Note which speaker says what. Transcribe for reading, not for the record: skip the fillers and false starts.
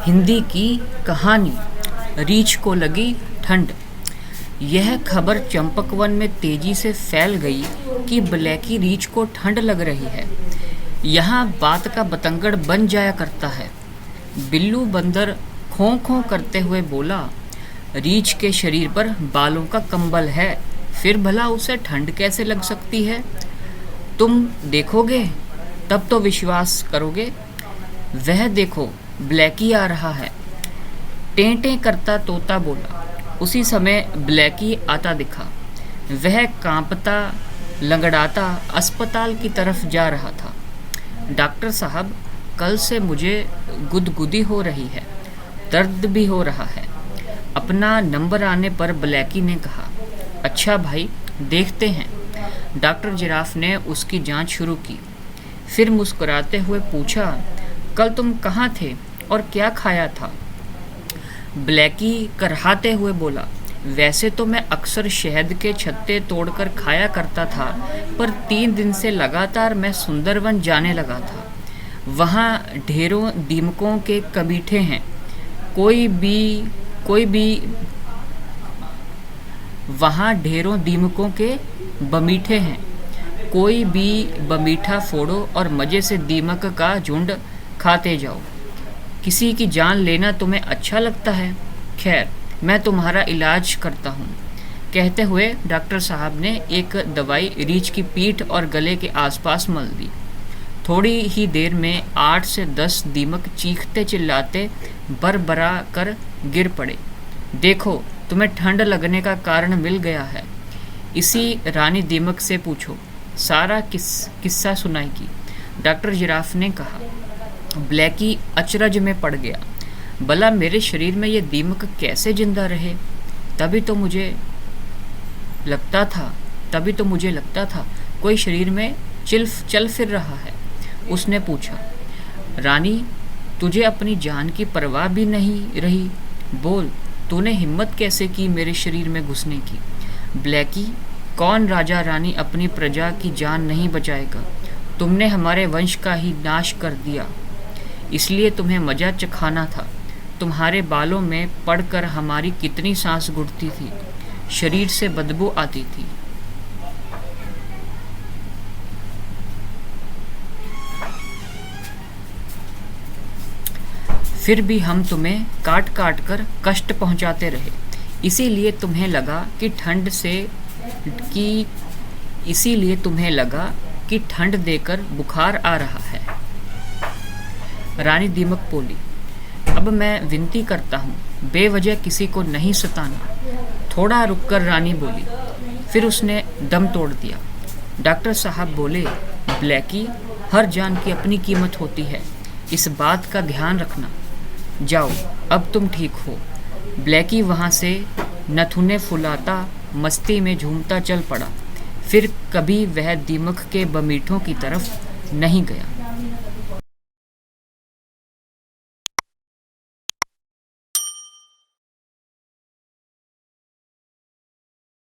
Speaker 1: हिंदी की कहानी। रीछ को लगी ठंड। यह खबर चंपकवन में तेजी से फैल गई कि ब्लैकी रीछ को ठंड लग रही है। यहाँ बात का बतंगड़ बन जाया करता है। बिल्लू बंदर खों खों करते हुए बोला, रीछ के शरीर पर बालों का कंबल है, फिर भला उसे ठंड कैसे लग सकती है? तुम देखोगे तब तो विश्वास करोगे। वह देखो, ब्लैकी आ रहा है, टें टें करता तोता बोला। उसी समय ब्लैकी आता दिखा। वह कांपता लंगड़ाता अस्पताल की तरफ जा रहा था। डॉक्टर साहब, कल से मुझे गुदगुदी हो रही है, दर्द भी हो रहा है। अपना नंबर आने पर ब्लैकी ने कहा, अच्छा भाई, देखते हैं। डॉक्टर जिराफ ने उसकी जांच शुरू की। फिर मुस्कुराते हुए पूछा, कल तुम कहाँ थे और क्या खाया था? ब्लैकी करहाते हुए बोला, वैसे तो मैं अक्सर शहद के छत्ते तोड़कर खाया करता था, पर 3 दिन से लगातार मैं सुंदरवन जाने लगा था। वहाँ ढेरों दीमकों के कबीठे हैं। कोई भी वहाँ ढेरों दीमकों के बमीठे हैं। कोई भी बमीठा फोड़ो और मज़े से दीमक का झुंड खाते जाओ। किसी की जान लेना तुम्हें अच्छा लगता है? खैर, मैं तुम्हारा इलाज करता हूँ। कहते हुए डॉक्टर साहब ने एक दवाई रीछ की पीठ और गले के आसपास मल दी। थोड़ी ही देर में 8 से 10 दीमक चीखते चिल्लाते बरबरा कर गिर पड़े। देखो, तुम्हें ठंड लगने का कारण मिल गया है। इसी रानी दीमक से पूछो, सारा किस्सा सुनाएगी। डॉक्टर जिराफ ने कहा। ब्लैकी अचरज में पड़ गया। भला मेरे शरीर में ये दीमक कैसे जिंदा रहे? तभी तो मुझे लगता था कोई शरीर में चल फिर रहा है। उसने पूछा, रानी, तुझे अपनी जान की परवाह भी नहीं रही? बोल, तूने हिम्मत कैसे की मेरे शरीर में घुसने की? ब्लैकी, कौन राजा रानी अपनी प्रजा की जान नहीं बचाएगा? तुमने हमारे वंश का ही नाश कर दिया, इसलिए तुम्हें मजा चखाना था। तुम्हारे बालों में पड़कर हमारी कितनी सांस घुटती थी, शरीर से बदबू आती थी। फिर भी हम तुम्हें काट काट कर कष्ट पहुंचाते रहे। इसीलिए तुम्हें लगा कि ठंड देकर बुखार आ रहा है। रानी दीमक बोली, अब मैं विनती करता हूँ, बेवजह किसी को नहीं सताना। थोड़ा रुककर रानी बोली, फिर उसने दम तोड़ दिया। डॉक्टर साहब बोले, ब्लैकी, हर जान की अपनी कीमत होती है, इस बात का ध्यान रखना। जाओ, अब तुम ठीक हो। ब्लैकी वहाँ से नथुने फुलाता मस्ती में झूमता चल पड़ा। फिर कभी वह दीमक के बमीठों की तरफ नहीं गया।